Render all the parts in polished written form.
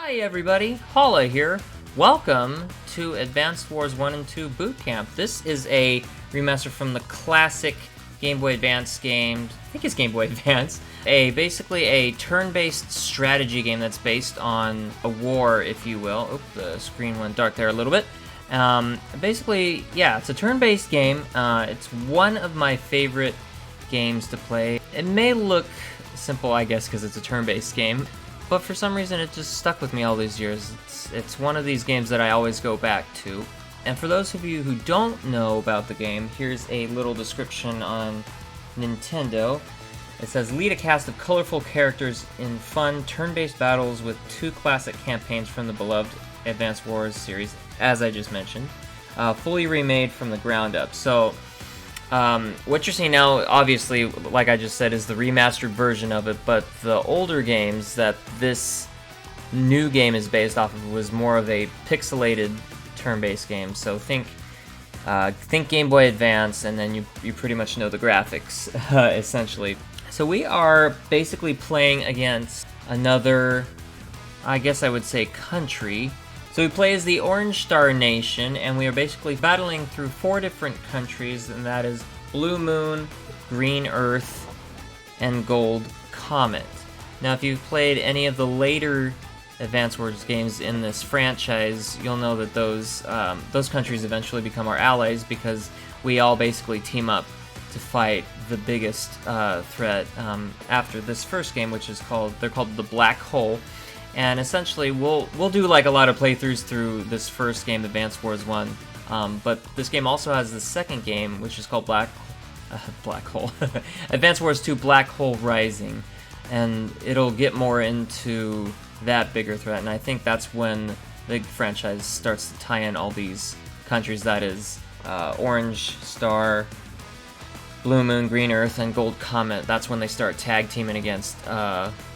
Hi everybody, Paula here. Welcome to Advanced Wars 1 and 2 Boot Camp. This is a remaster from the classic Game Boy Advance game, I think it's Game Boy Advance, basically a turn-based strategy game that's based on a war, if you will. Oop, the screen went dark there a little bit. Basically, yeah, it's a turn-based game. It's one of my favorite games to play. It may look simple, I guess, because it's a turn-based game, but for some reason it just stuck with me all these years. It's one of these games that I always go back to. And for those of you who don't know about the game, here's a little description on Nintendo. It says, lead a cast of colorful characters in fun, turn-based battles with two classic campaigns from the beloved Advance Wars series, as I just mentioned, fully remade from the ground up. So, what you're seeing now, obviously, like I just said, is the remastered version of it, but the older games that this new game is based off of was more of a pixelated turn-based game. So think Game Boy Advance, and then you pretty much know the graphics, essentially. So we are basically playing against another, I guess I would say, country. So we play as the Orange Star Nation, and we are basically battling through 4 different countries, and that is Blue Moon, Green Earth, and Gold Comet. Now, if you've played any of the later Advance Wars games in this franchise, you'll know that those countries eventually become our allies, because we all basically team up to fight the biggest threat after this first game, which is they're called the Black Hole. And essentially, we'll do like a lot of playthroughs through this first game, Advance Wars 1. But this game also has the second game, which is called Black Hole. Advance Wars 2 Black Hole Rising. And it'll get more into that bigger threat. And I think that's when the franchise starts to tie in all these countries. That is Orange Star, Blue Moon, Green Earth, and Gold Comet. That's when they start tag teaming against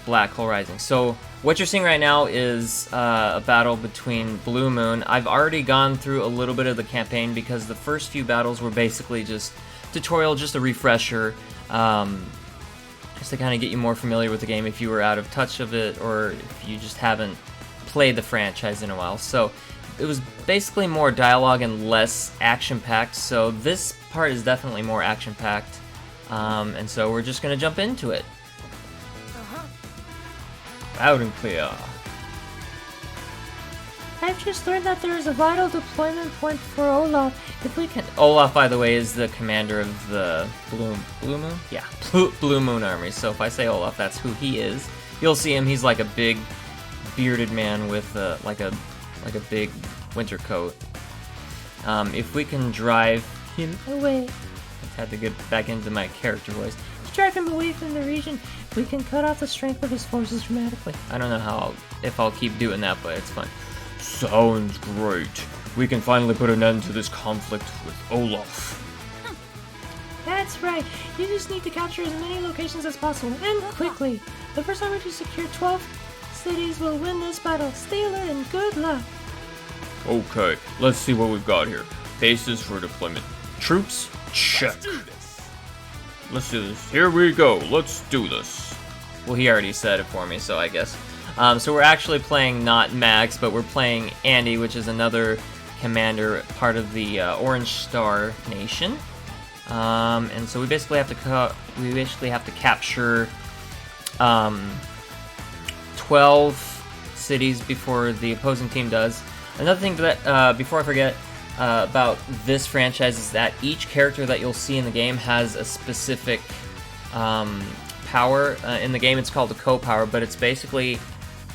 Black Hole Rising. So what you're seeing right now is a battle between Blue Moon. I've already gone through a little bit of the campaign because the first few battles were basically just tutorial, just a refresher, just to kind of get you more familiar with the game if you were out of touch of it or if you just haven't played the franchise in a while. So it was basically more dialogue and less action-packed, so this part is definitely more action-packed, and so we're just going to jump into it. Loud and clear. I've just learned that there is a vital deployment point for Olaf. If we can... Olaf, by the way, is the commander of the Blue Moon? Yeah, Blue Moon Army. So if I say Olaf, that's who he is. You'll see him. He's like a big, bearded man with like a big winter coat. If we can drive him away, I had to get back into my character voice. To drive him away from the region, we can cut off the strength of his forces dramatically. I don't know if I'll keep doing that, but it's fun. Sounds great. We can finally put an end to this conflict with Olaf. That's right. You just need to capture as many locations as possible, and quickly. The first army to secure 12 cities will win this battle. Stay alert and good luck. Okay, let's see what we've got here. Bases for deployment. Troops? Check. Let's do this. Here we go. Let's do this. Well, he already said it for me, so I guess. So we're actually playing not Max, but we're playing Andy, which is another commander, part of the Orange Star Nation. And so we basically have to capture 12 cities before the opposing team does. Another thing that before I forget about this franchise is that each character that you'll see in the game has a specific power. In the game it's called a co-power, but it's basically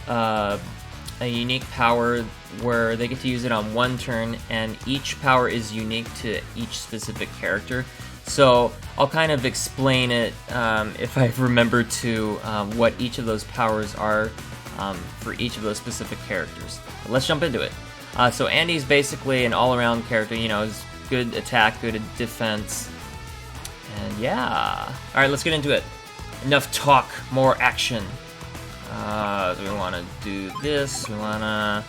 a unique power where they get to use it on one turn, and each power is unique to each specific character. So I'll kind of explain it if I remember to what each of those powers are for each of those specific characters. But let's jump into it. So Andy's basically an all-around character, you know, he's good attack, good defense, and yeah. Alright, let's get into it. Enough talk, more action. So we want to do this, we want to...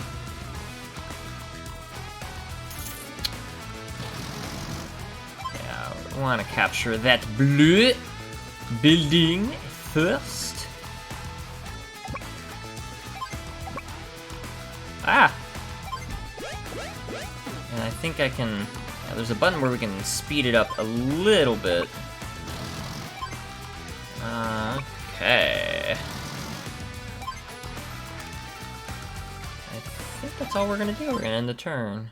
Yeah, we want to capture that blue building first. Ah! And I think I can... Yeah, there's a button where we can speed it up a little bit. Okay. I think that's all we're gonna do. We're gonna end the turn.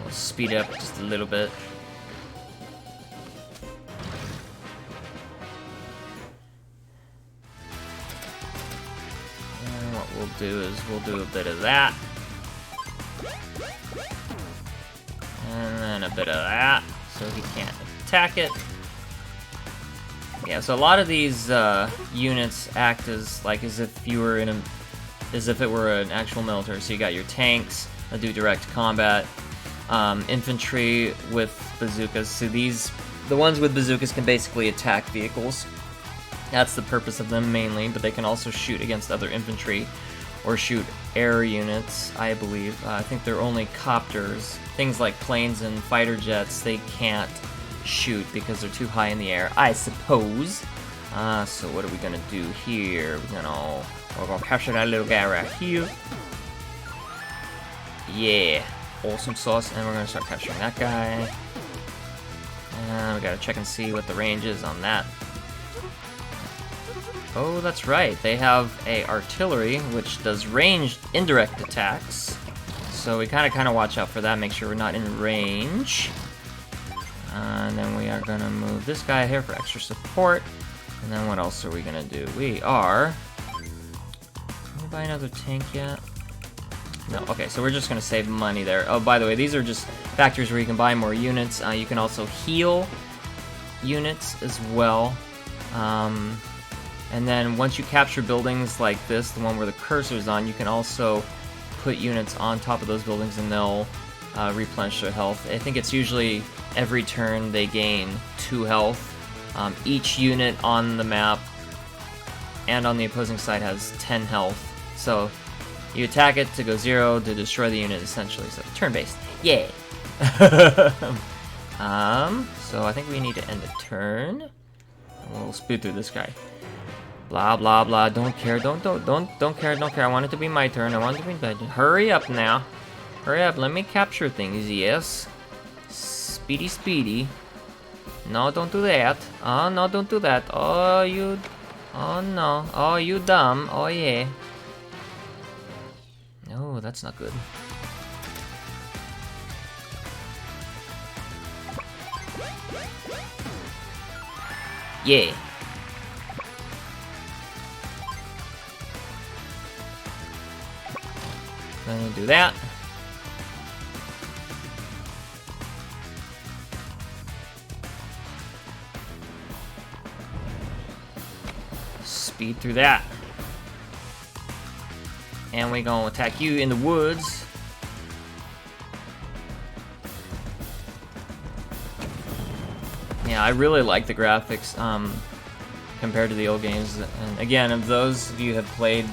We'll speed it up just a little bit. And what we'll do is we'll do a bit of that. And then a bit of that, so he can't attack it. Yeah, so a lot of these units act as if you were in a, as if it were an actual military. So you got your tanks that do direct combat, infantry with bazookas. So these, the ones with bazookas can basically attack vehicles. That's the purpose of them mainly, but they can also shoot against other infantry or shoot air units, I believe. I think they're only copters. Things like planes and fighter jets, they can't shoot because they're too high in the air, I suppose. So what are we gonna do here? We're gonna capture that little guy right here. Yeah, awesome sauce. And we're gonna start capturing that guy. And we gotta check and see what the range is on that. Oh, that's right. They have a artillery, which does ranged indirect attacks. So we kind of watch out for that, make sure we're not in range. And then we are gonna move this guy here for extra support. And then what else are we gonna do? We are... Can we buy another tank yet? No, okay, so we're just gonna save money there. Oh, by the way, these are just factories where you can buy more units. You can also heal units as well. And then once you capture buildings like this, the one where the cursor's on, you can also put units on top of those buildings and they'll replenish their health. I think it's usually every turn they gain 2 health. Each unit on the map and on the opposing side has 10 health. So you attack it to go 0 to destroy the unit essentially. So turn-based. Yay! So I think we need to end the turn. We'll speed through this guy. Blah blah blah. Don't care. Don't care. I want it to be my turn. I want it to be my turn. Hurry up now. Hurry up. Let me capture things. Yes. Speedy, speedy. No, don't do that. Oh no, don't do that. Oh you. Oh no. Oh you dumb. Oh yeah. No, that's not good. Yeah. Gonna do that. Speed through that. And we're gonna attack you in the woods. Yeah, I really like the graphics compared to the old games. And again, if those of you have played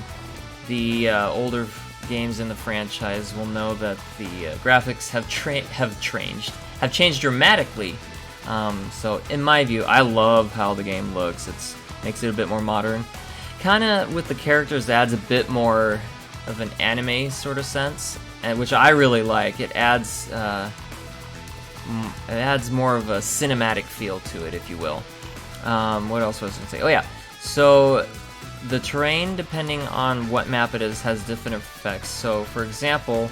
the older games in the franchise will know that the graphics have changed dramatically. So in my view, I love how the game looks. It makes it a bit more modern. Kind of with the characters adds a bit more of an anime sort of sense, which I really like. It adds more of a cinematic feel to it, if you will. What else was I going to say? Oh yeah, so the terrain, depending on what map it is, has different effects. So, for example,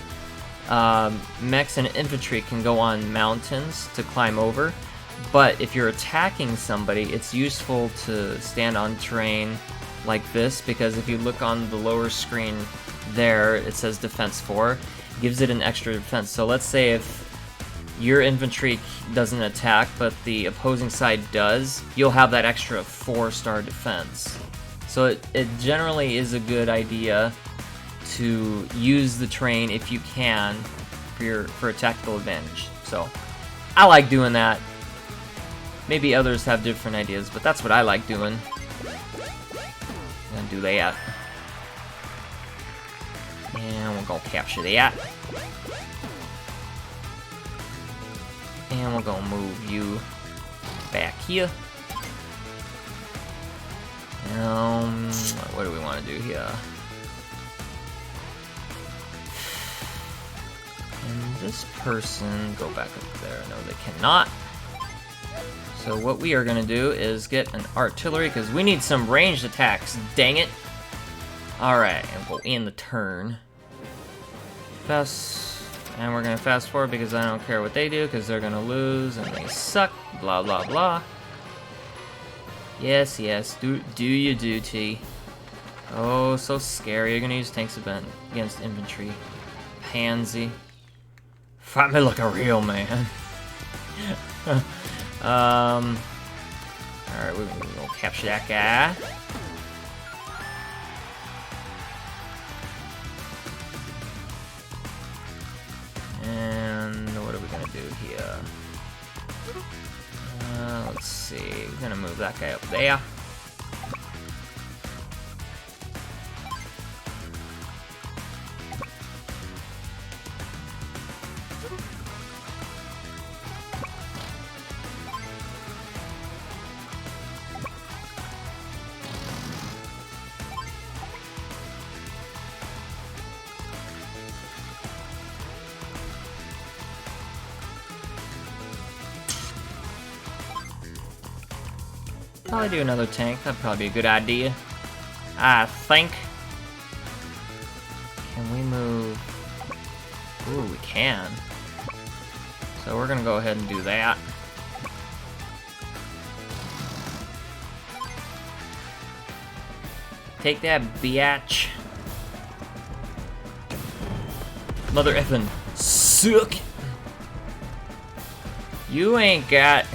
mechs and infantry can go on mountains to climb over, but if you're attacking somebody, it's useful to stand on terrain like this, because if you look on the lower screen there, it says Defense 4, gives it an extra defense. So let's say if your infantry doesn't attack, but the opposing side does, you'll have that extra 4-star defense. So it generally is a good idea to use the terrain if you can for a tactical advantage. So I like doing that. Maybe others have different ideas, but that's what I like doing. And do that. And we're gonna capture that. And we're gonna move you back here. What do we want to do here? And this person go back up there. No, they cannot. So what we are gonna do is get an artillery because we need some ranged attacks. Dang it! All right, and we'll end the turn. And we're gonna fast forward because I don't care what they do because they're gonna lose and they suck. Blah blah blah. Yes, yes. Do your duty. Oh, so scary. You're gonna use tanks against infantry. Pansy. Fight me like a real man. Alright, we're gonna go capture that guy. And what are we gonna do here? Let's see. We're gonna move that guy up there. Probably do another tank. That'd probably be a good idea. I think. Can we move? Ooh, we can. So we're gonna go ahead and do that. Take that, biatch. Mother effing suck. You ain't got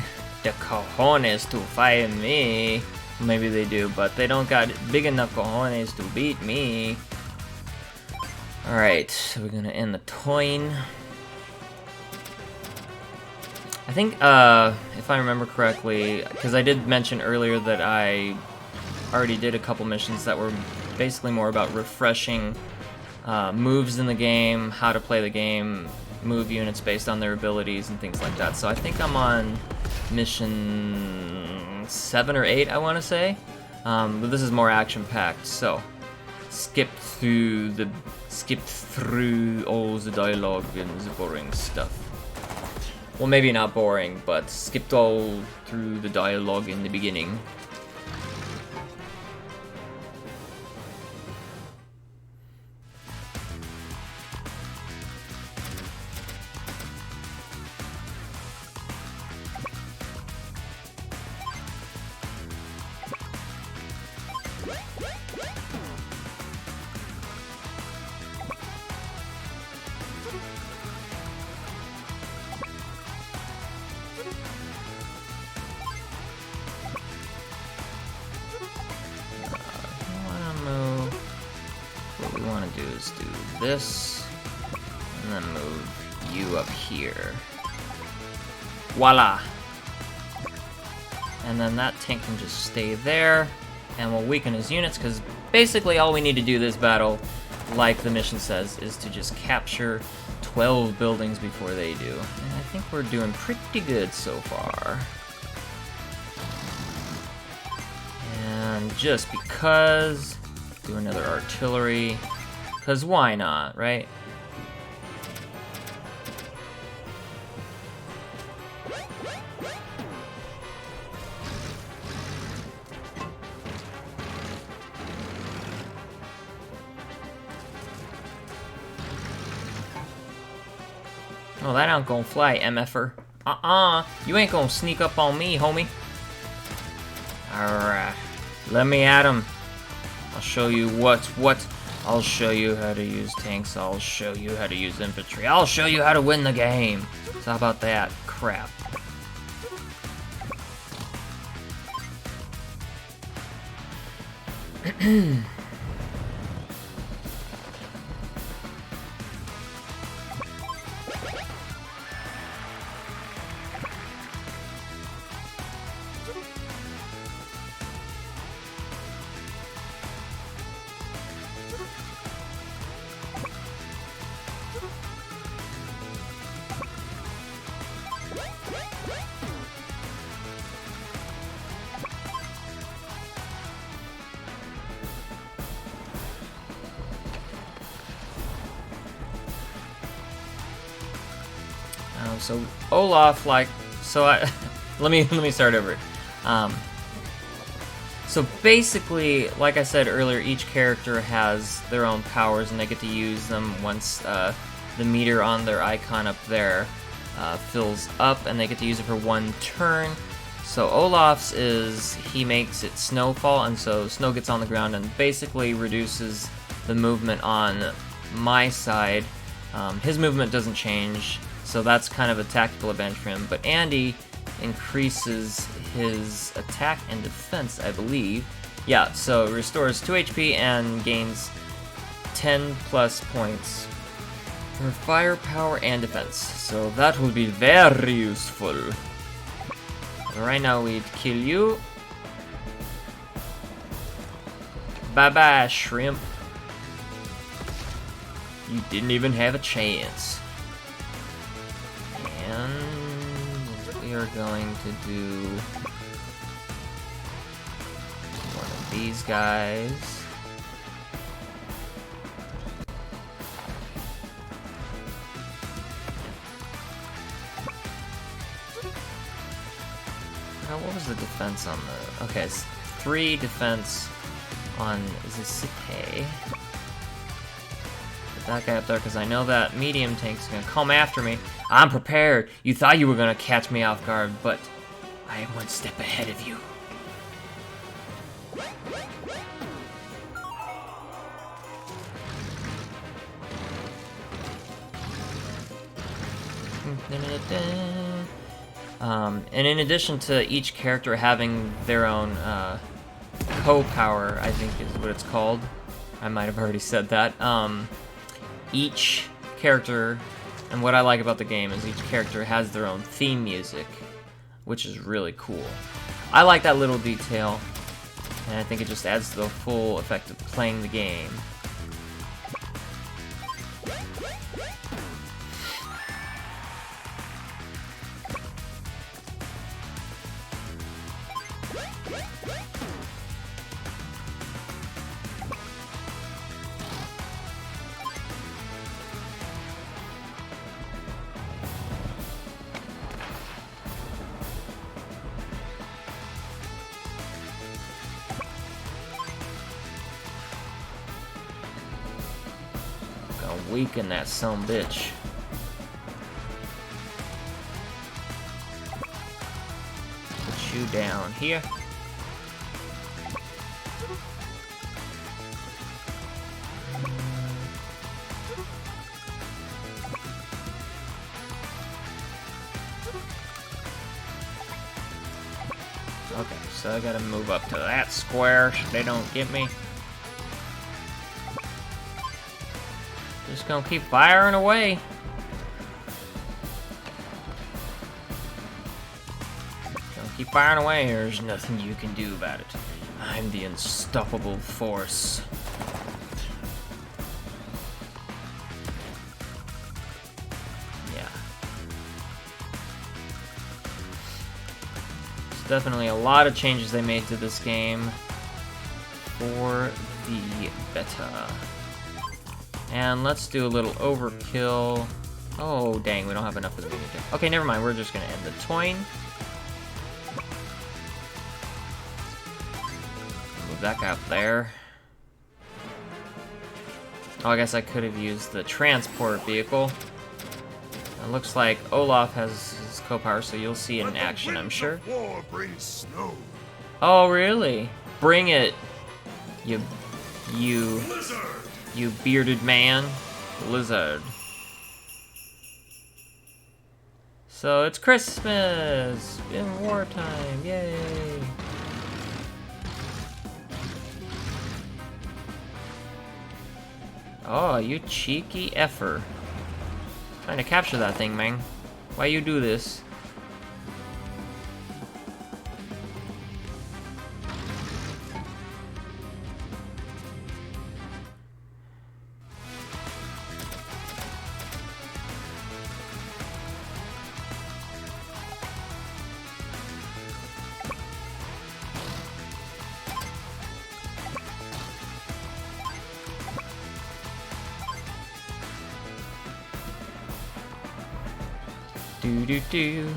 the cojones to fight me. Maybe they do, but they don't got big enough cojones to beat me. Alright, so we're gonna end the toin. I think, if I remember correctly, because I did mention earlier that I already did a couple missions that were basically more about refreshing moves in the game, how to play the game, move units based on their abilities and things like that. So I think I'm on mission 7 or 8, I want to say, but this is more action-packed. So skip through all the dialogue and the boring stuff. Well, maybe not boring, but skipped all through the dialogue in the beginning. What we want to do is do this, and then move you up here. Voila! And then that tank can just stay there, and we'll weaken his units, because basically all we need to do this battle, like the mission says, is to just capture 12 buildings before they do. And I think we're doing pretty good so far. And just because, do another artillery, because why not, right? Oh, that ain't gonna fly, MFer. You ain't gonna sneak up on me, homie. Alright, let me at him. I'll show you what's what. I'll show you how to use tanks. I'll show you how to use infantry. I'll show you how to win the game. So how about that crap? So Olaf, like, so I let me start over. So basically, like I said earlier, each character has their own powers, and they get to use them once the meter on their icon up there fills up, and they get to use it for 1 turn. So Olaf's is, he makes it snowfall, and so snow gets on the ground and basically reduces the movement on my side. His movement doesn't change, so that's kind of a tactical advantage for him. But Andy increases his attack and defense, I believe. Yeah, so restores 2 HP and gains 10 plus points for firepower and defense. So that will be very useful. Right now we'd kill you. Bye-bye, shrimp. You didn't even have a chance. And we are going to do one of these guys. What was the defense on the... Okay, it's 3 defense on Zisipe. Put that guy up there, because I know that medium tank's gonna come after me. I'm prepared. You thought you were gonna catch me off guard, but I am 1 step ahead of you. And in addition to each character having their own co-power, I think is what it's called. I might have already said that. Each character, and what I like about the game is each character has their own theme music, which is really cool. I like that little detail, and I think it just adds to the full effect of playing the game. Weaken that sumbitch. Put you down here. Okay, so I gotta move up to that square so they don't get me. Just gonna keep firing away. Gonna keep firing away. There's nothing you can do about it. I'm the unstoppable force. Yeah. There's definitely a lot of changes they made to this game for the better. And let's do a little overkill. Oh, dang, we don't have enough for the medium tank. Okay, never mind, we're just gonna end the toin. Move that guy up there. Oh, I guess I could have used the transport vehicle. It looks like Olaf has his co-power, so you'll see it in action, I'm sure. Oh, really? Bring it, you bearded man. Lizard. So it's Christmas in wartime, yay! Oh, you cheeky effer. Trying to capture that thing, man. Why you do this? Do do do.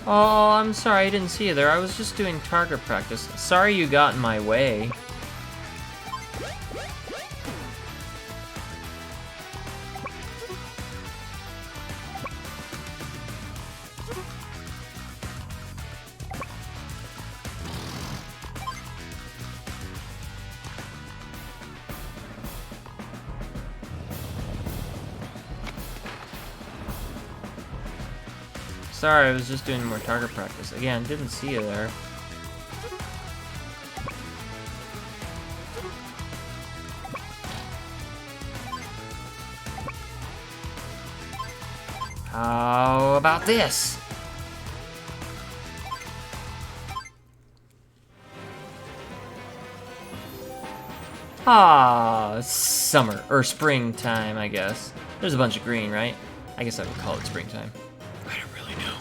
Oh, I'm sorry, I didn't see you there. I was just doing target practice. Sorry you got in my way. Sorry, I was just doing more target practice. Again, didn't see you there. How about this? Ah, summer, or springtime, I guess. There's a bunch of green, right? I guess I would call it springtime. I don't really know.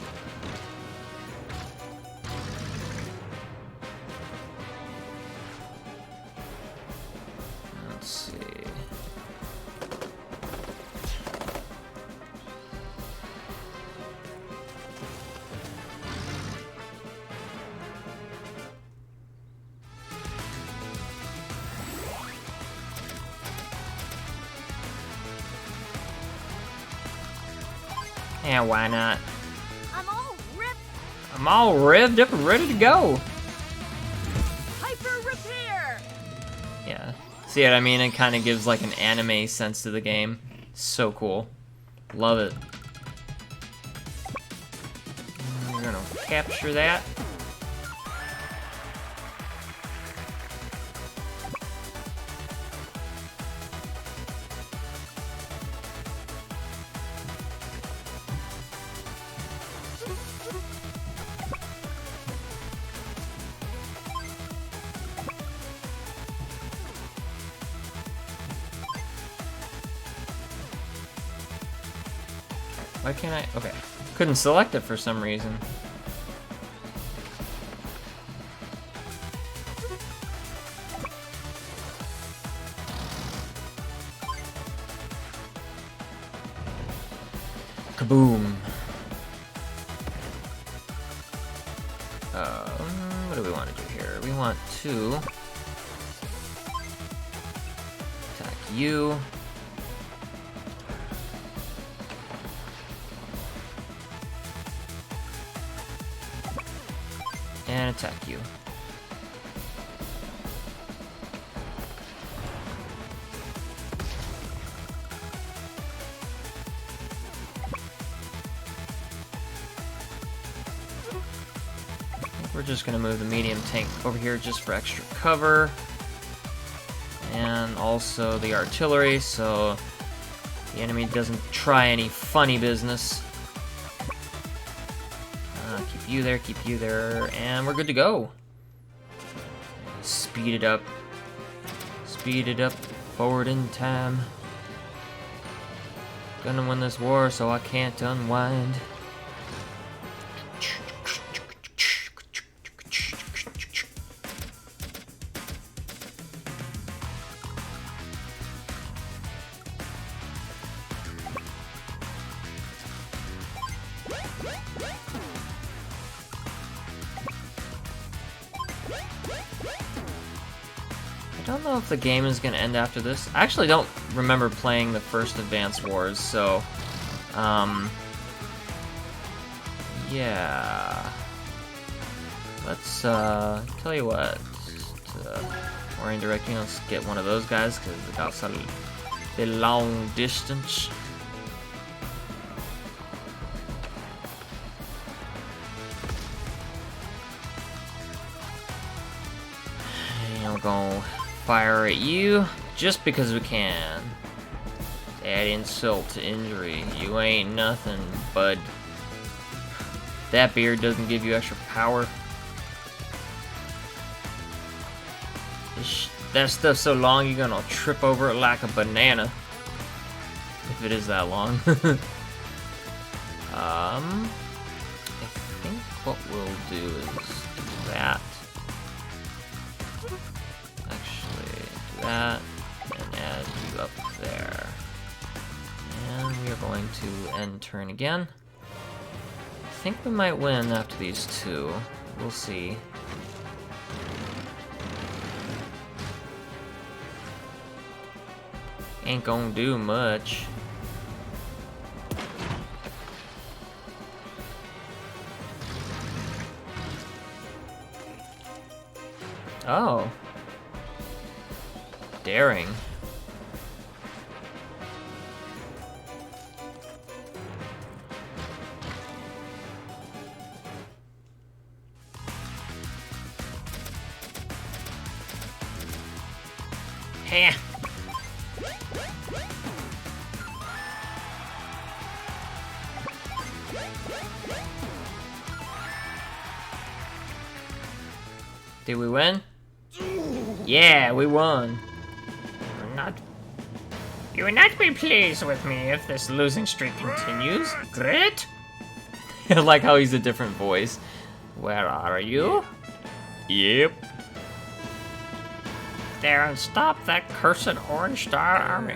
Let's see. Yeah, why not? I'm all ripped. I'm all revved up and ready to go. Hyper repair. Yeah. See what I mean? It kind of gives like an anime sense to the game. So cool. Love it. We're gonna capture that. Why can't I? Okay. Couldn't select it for some reason. Kaboom. What do we want to do here? We want to attack you. And attack you. We're just gonna move the medium tank over here just for extra cover. And also the artillery, so the enemy doesn't try any funny business. Keep you there, and we're good to go. Speed it up. Speed it up, forward in time. Gonna win this war, so I can't unwind. I don't know if the game is going to end after this. I actually don't remember playing the first Advance Wars, so... yeah... Let's, tell you what... more indirectly, let's get one of those guys, because it got some the long distance. And we're gonna fire at you just because we can. Add insult to injury. You ain't nothing, bud. That beard doesn't give you extra power. That stuff's so long you're gonna trip over it like a banana. If it is that long. I think what we'll do is do that. Actually, do that and add you up there. And we are going to end turn again. think we might win after these two. We'll see. Ain't gonna do much. Oh. Daring. Heh. Did we win? Yeah, we won. You will not be pleased with me if this losing streak continues. Grit? I like how he's a different voice. Where are you? Yep. There and stop that cursed Orange Star Army.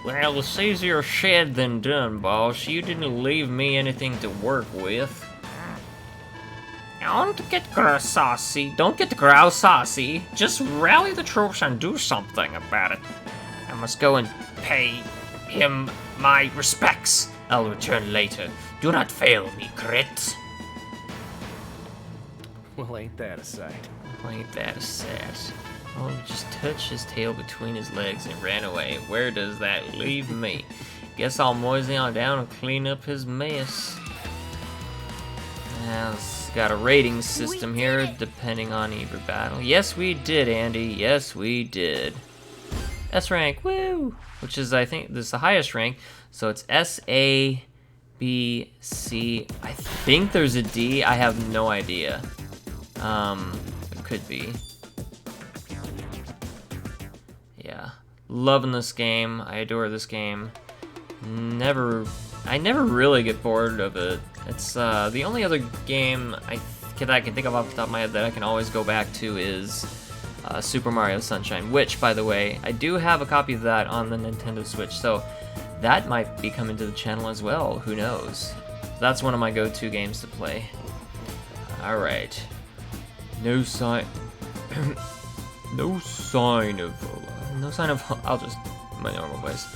Well, it's easier said than done, boss. You didn't leave me anything to work with. Don't get saucy. Don't get saucy. Just rally the troops and do something about it. I must go and pay him my respects. I'll return later. Do not fail me, Grit. Well, ain't that a sight? Ain't that a sad? Oh, he just touched his tail between his legs and ran away. Where does that leave me? Guess I'll mosey on down and clean up his mess. Now, it's got a rating system here, depending on every battle. Yes, we did, Andy. Yes, we did. S rank, woo! Which is, I think, this is the highest rank. So it's S, A, B, C. I think there's a D. I have no idea. It could be. Yeah. Loving this game. I adore this game. I never really get bored of it. It's the only other game that I can think of off the top of my head that I can always go back to is Super Mario Sunshine, which, by the way, I do have a copy of that on the Nintendo Switch, so that might be coming to the channel as well. Who knows? That's one of my go-to games to play. Alright. No sign... no sign of... I'll just... my normal voice.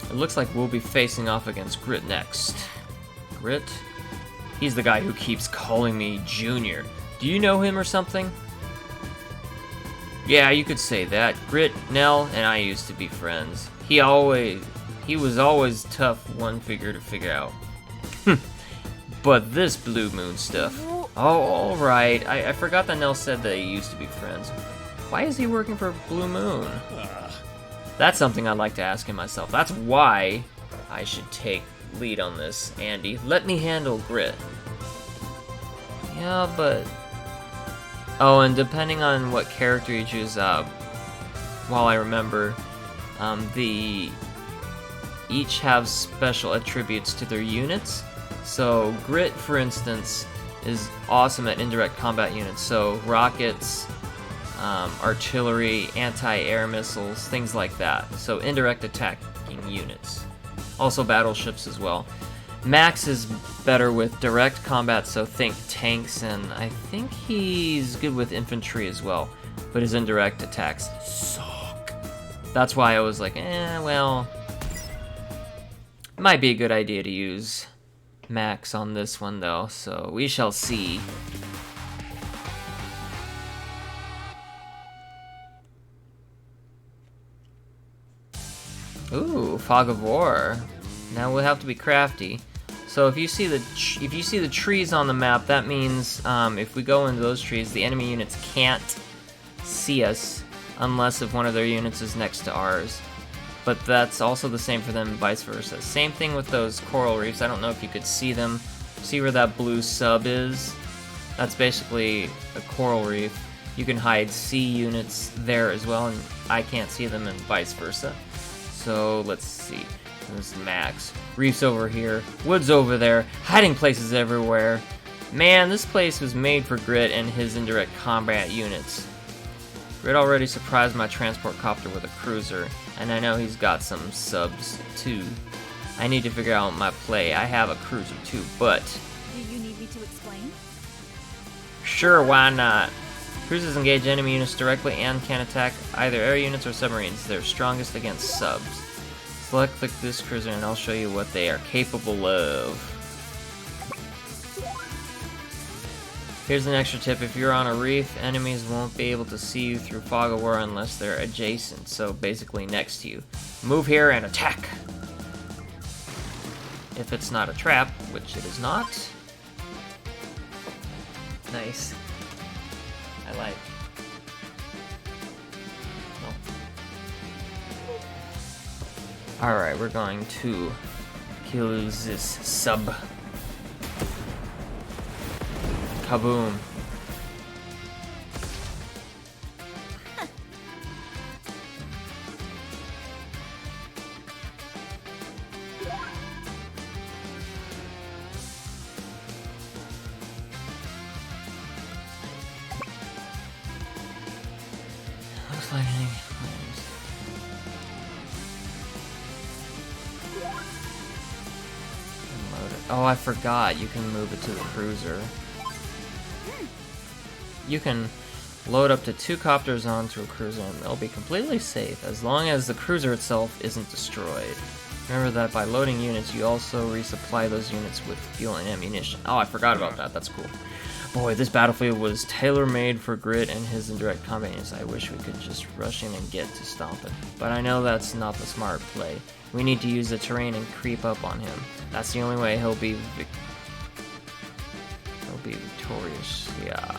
It looks like we'll be facing off against Grit next. Grit? He's the guy who keeps calling me Junior. Do you know him or something? Yeah, you could say that. Grit, Nell, and I used to be friends. He was always tough one figure to figure out. But this Blue Moon stuff... Oh, alright. I forgot that Nell said that he used to be friends. Why is he working for Blue Moon? That's something I'd like to ask him myself. That's why I should take lead on this, Andy. Let me handle Grit. Yeah, but... Oh, and depending on what character you choose, while I remember, each have special attributes to their units. So, Grit, for instance, is awesome at indirect combat units. So, rockets, artillery, anti-air missiles, things like that. So, indirect attacking units. Also, battleships as well. Max is better with direct combat, so think tanks, and I think he's good with infantry as well. But his indirect attacks suck. That's why I was like, well... It might be a good idea to use Max on this one, though, so we shall see. Ooh, Fog of War. Now we'll have to be crafty. So if you see the trees on the map, that means if we go into those trees, the enemy units can't see us unless if one of their units is next to ours. But that's also the same for them and vice versa. Same thing with those coral reefs. I don't know if you could see them. See where that blue sub is? That's basically a coral reef. You can hide sea units there as well, and I can't see them and vice versa. So let's see. This is Max. Reefs over here, woods over there, hiding places everywhere. Man, this place was made for Grit and his indirect combat units. Grit already surprised my transport copter with a cruiser, and I know he's got some subs too. I need to figure out my play. I have a cruiser too, but Do you need me to explain? sure, why not? Cruisers engage enemy units directly and can attack either air units or submarines. They're strongest against subs. Click this cruiser and I'll show you what they are capable of. Here's an extra tip. If you're on a reef, enemies won't be able to see you through fog of war unless they're adjacent, so basically next to you. Move here and attack! If it's not a trap, which it is not. Nice. I like. Oh. Alright, we're going to kill this sub. Kaboom. Looks like any flames. Oh, I forgot. You can move it to the cruiser. You can load up to 2 copters onto a cruiser and they'll be completely safe as long as the cruiser itself isn't destroyed. Remember that by loading units, you also resupply those units with fuel and ammunition. Oh, I forgot about that. That's cool. Boy, this battlefield was tailor-made for Grit and his indirect combat units. I wish we could just rush in and get to stop it. But I know that's not the smart play. We need to use the terrain and creep up on him. That's the only way he'll be victorious. Yeah.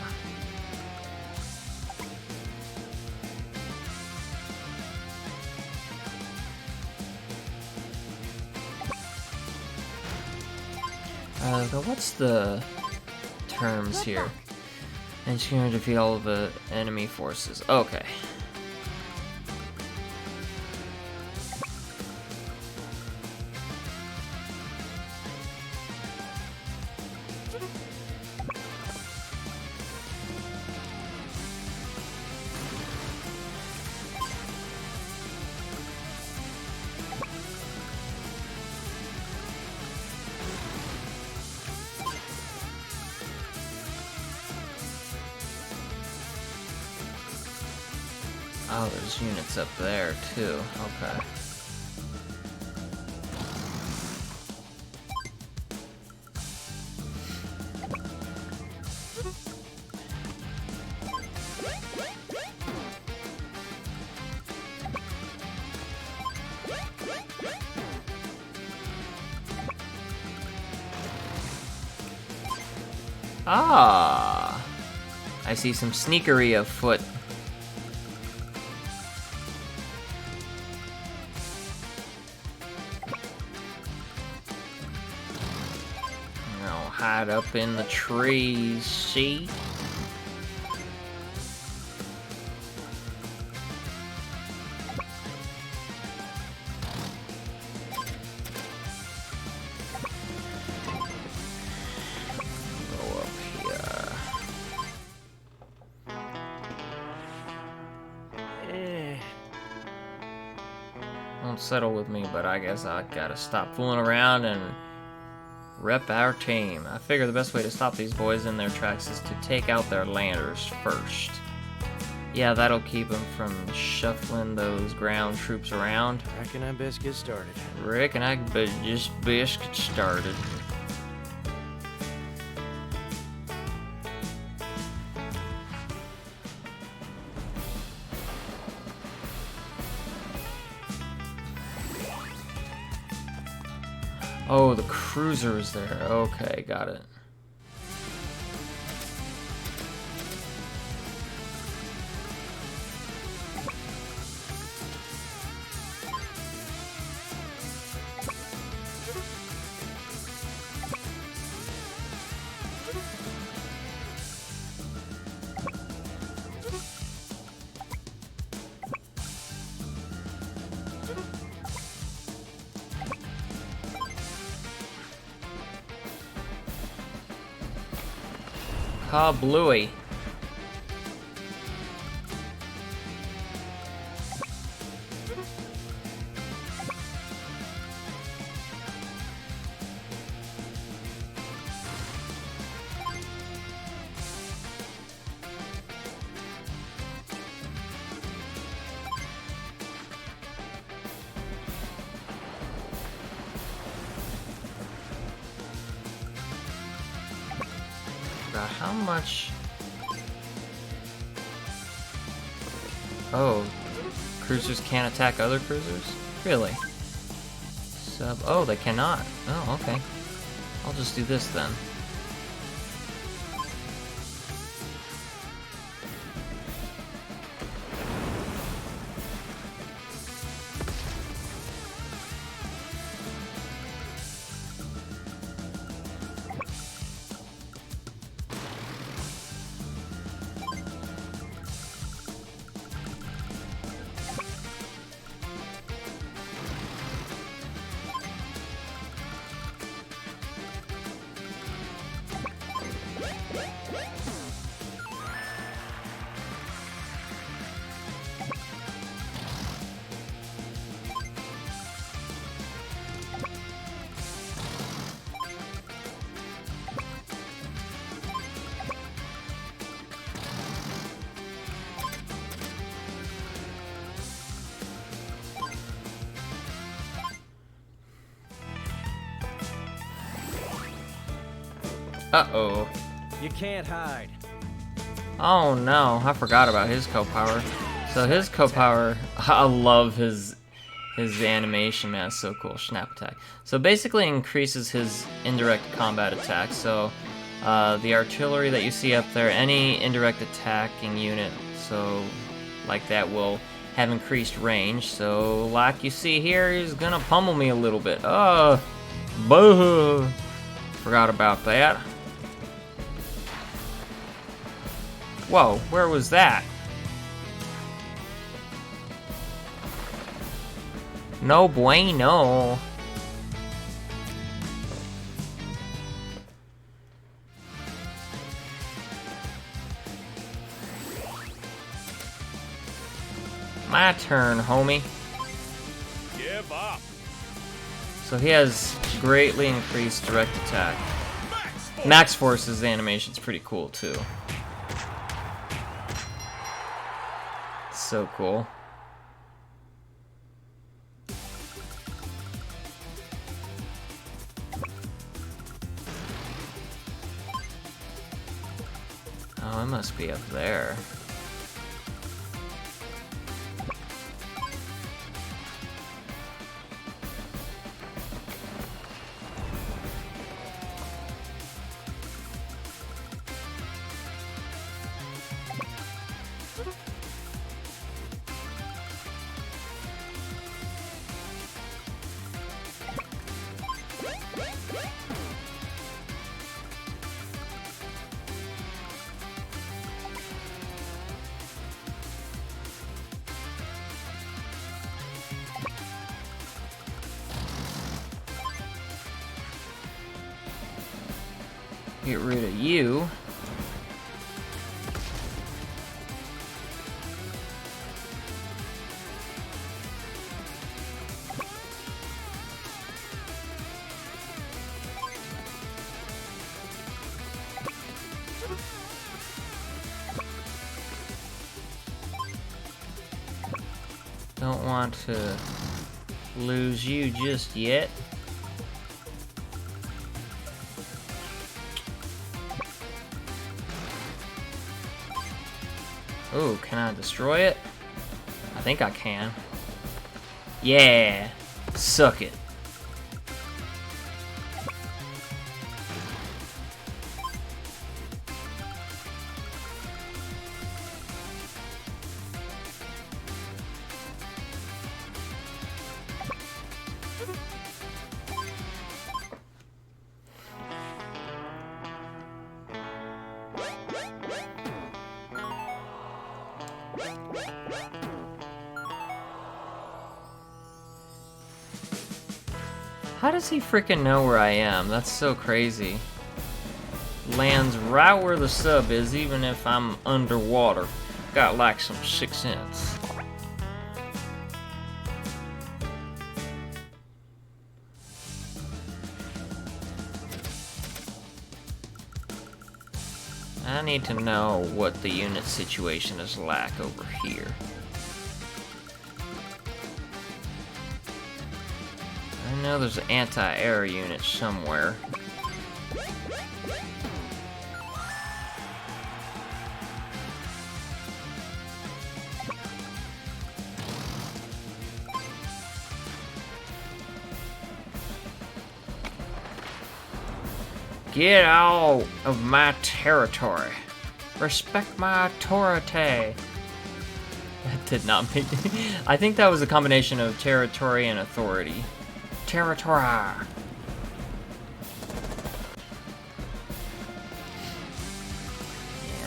What's the terms here? And she's going to defeat all of the enemy forces. Okay. Oh, there's units up there too. Okay. Ah, I see some sneakery afoot. Hide up in the trees, see? Go up here. Won't settle with me, but I guess I gotta stop fooling around and rep our team. I figure the best way to stop these boys in their tracks is to take out their landers first. Yeah, that'll keep them from shuffling those ground troops around. Reckon I best get started. Reckon I could just best get started. Oh, the cruiser is there. Okay, got it. Ah, Bluey. God, how much... Oh, cruisers can't attack other cruisers? Really? Oh, they cannot. Oh, okay. I'll just do this then. Uh-oh. You can't hide. Oh no, I forgot about his co-power. So his co-power, I love his animation, man, it's so cool. Snap attack. So basically increases his indirect combat attack. So the artillery that you see up there, any indirect attacking unit, so like that will have increased range. So like you see here, he's gonna pummel me a little bit. Boo! Forgot about that. Whoa, where was that? No bueno. My turn, homie. Give up. So he has greatly increased direct attack. Max Force's animation's pretty cool too. So cool. Oh, it must be up there. Get rid of you. Don't want to lose you just yet. Ooh, can I destroy it? I think I can. Yeah! Suck it. How does he freaking know where I am? That's so crazy. Lands right where the sub is, even if I'm underwater. Got like some 6th sense. I need to know what the unit situation is like over here. I know there's an anti-air unit somewhere. Get out of my territory. Respect my authority. That did not make... I think that was a combination of territory and authority. Territory. Yeah,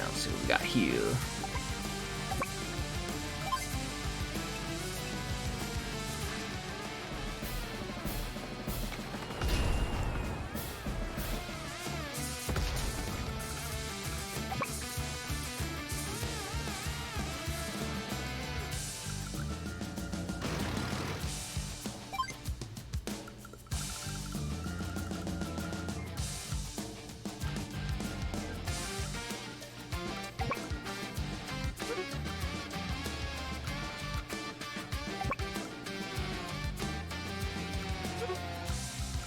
let's see what we got here.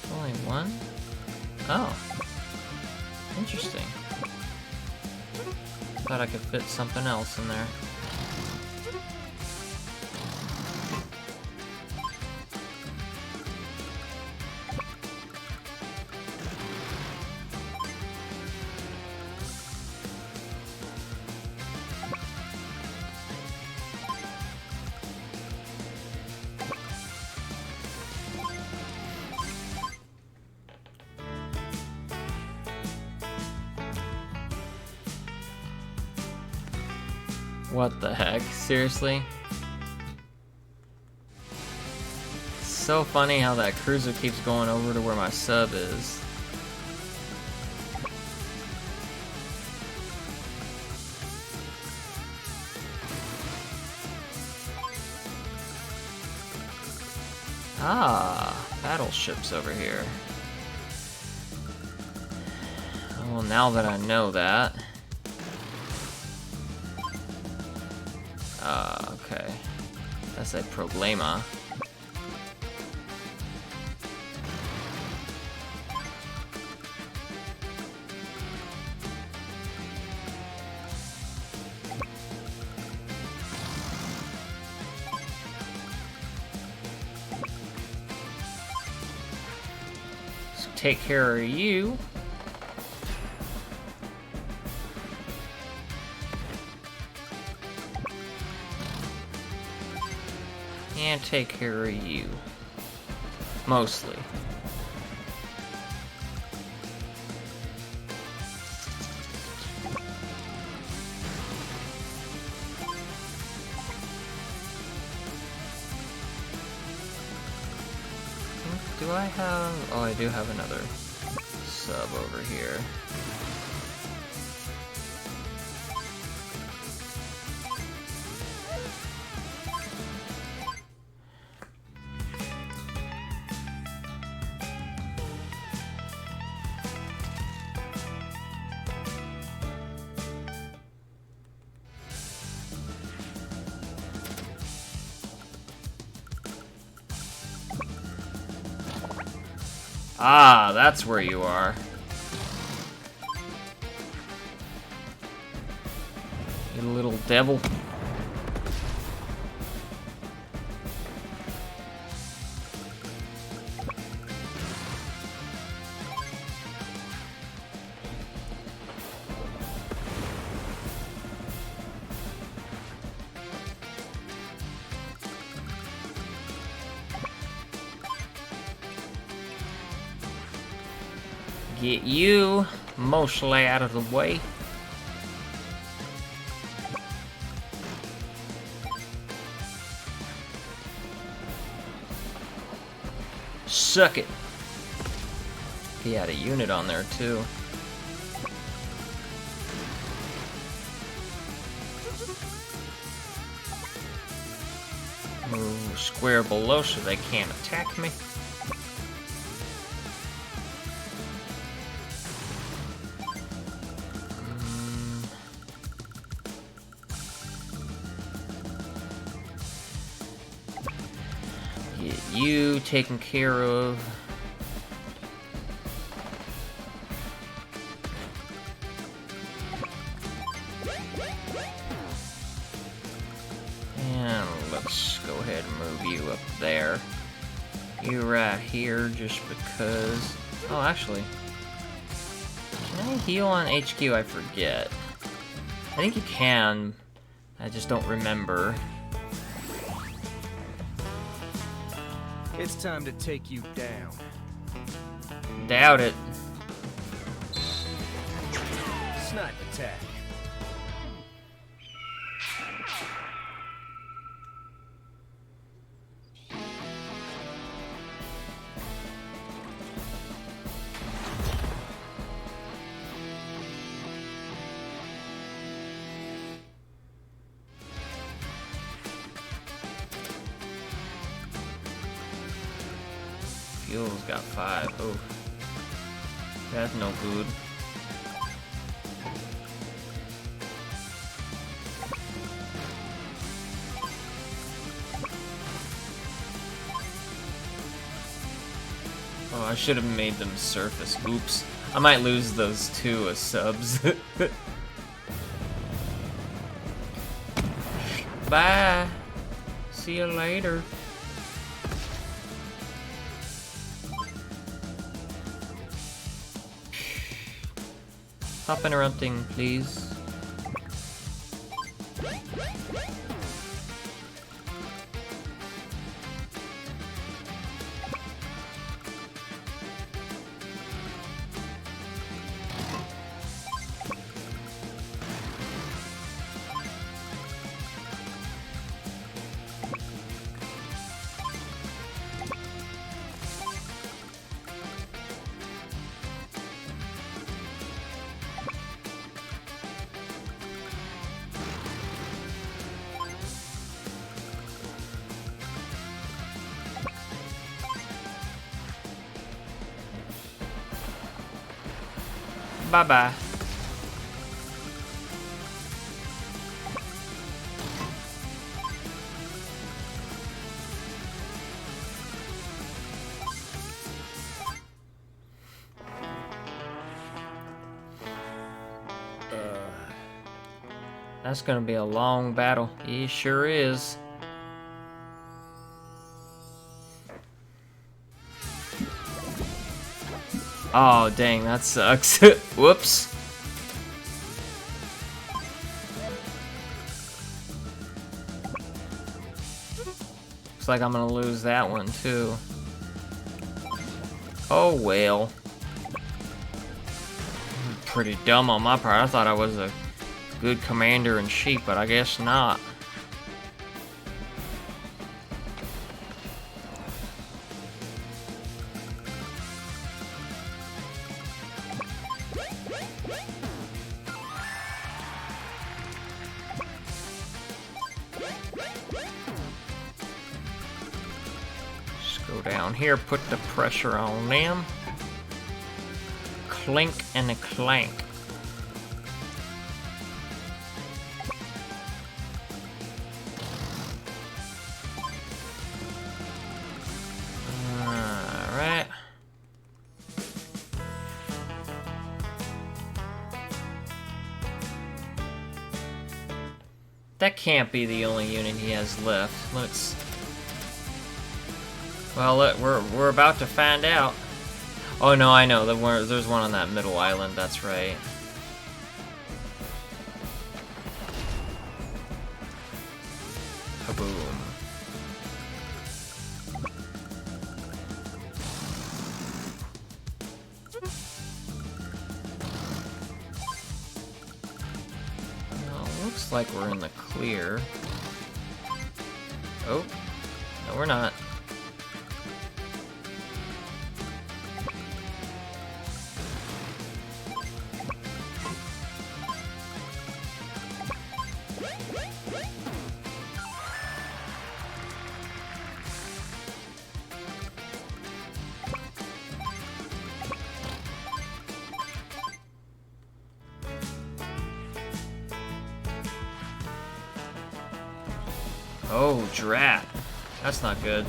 Only one? Oh. Interesting. Thought I could fit something else in there. What the heck? Seriously? So funny how that cruiser keeps going over to where my sub is. Ah, battleships over here. Well, now that I know that. Okay. That's a problema. So take care of you. And take care of you. Mostly. Do I have... Oh, I do have another sub over here. Ah, that's where you are. You little devil. Get you mostly out of the way. Suck it. He had a unit on there too. Move square below so they can't attack me. Get you taken care of. And let's go ahead and move you up there. You right here just because... Oh, actually. Can I heal on HQ? I forget. I think you can. I just don't remember. It's time to take you down. Doubt it. Snipe attack. Fuel's got 5. Oh. That's no good. Oh, I should have made them surface. Oops. I might lose those 2 as subs. Bye. See you later. Stop interrupting, please. Bye-bye. That's gonna be a long battle. It sure is. Oh, dang, that sucks. Whoops. Looks like I'm gonna lose that one, too. Oh, well. Pretty dumb on my part. I thought I was a good commander-in-chief, but I guess not. Go down here, put the pressure on them. Clink and a clank. Alright. That can't be the only unit he has left. Let's... Well, we're about to find out. Oh no, I know. There's one on that middle island. That's right. Kaboom. Well, looks like we're in the clear. Oh, no, we're not. Oh, drat. That's not good.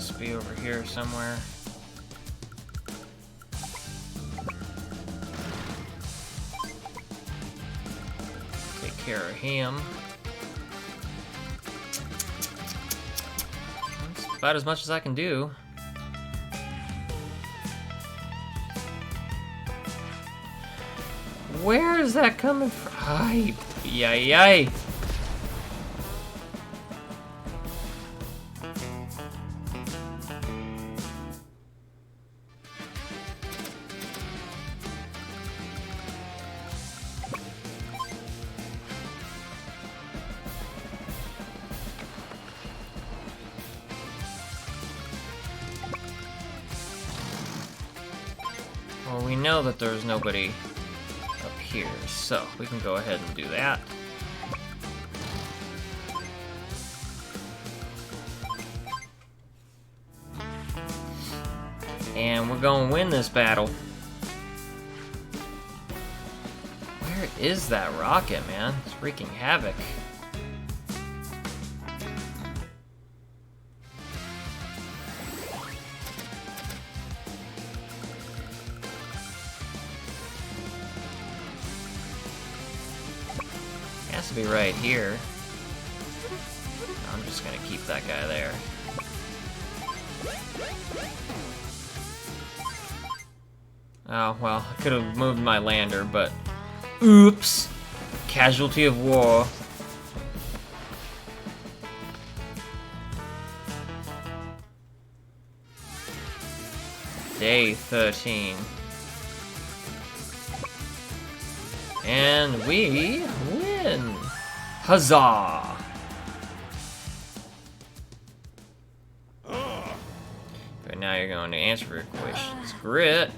Must be over here somewhere. Take care of him. That's about as much as I can do. Where is that coming from? Ay, yay, yay. Well, we know that there's nobody up here, so we can go ahead and do that. And we're gonna win this battle. Where is that rocket, man? It's wreaking havoc. Has to be right here. I'm just gonna keep that guy there. Oh, well, I could have moved my lander, but oops! Casualty of war. Day 13. And we win! Huzzah! But now you're going to answer your questions. Grit!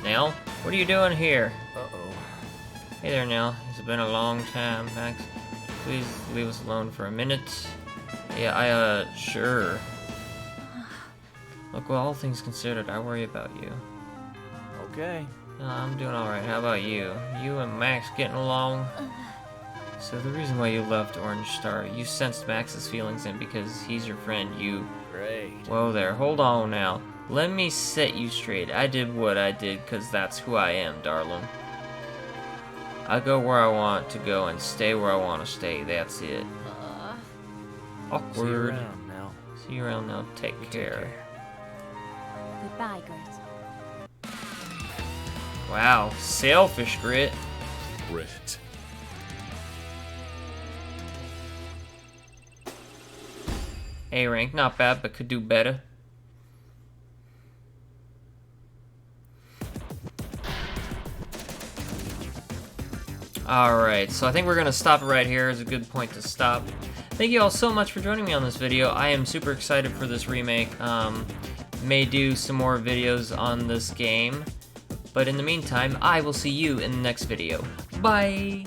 Nell, what are you doing here? Uh-oh. Hey there, Nell. It's been a long time. Max, please leave us alone for a minute. Yeah, sure. Look, well, all things considered, I worry about you. Okay. I'm doing alright. How about you? You and Max getting along? So the reason why you left Orange Star, you sensed Max's feelings, and because he's your friend, you... Great. Whoa there, hold on now. Let me set you straight. I did what I did because that's who I am, darling. I go where I want to go and stay where I want to stay. That's it. See you Awkward. around now. See you around now. Take care. Goodbye, Grit. Wow, selfish Grit. Grit. A rank, not bad, but could do better. Alright, so I think we're going to stop it right here. Is a good point to stop. Thank you all so much for joining me on this video. I am super excited for this remake. May do some more videos on this game. But in the meantime, I will see you in the next video. Bye!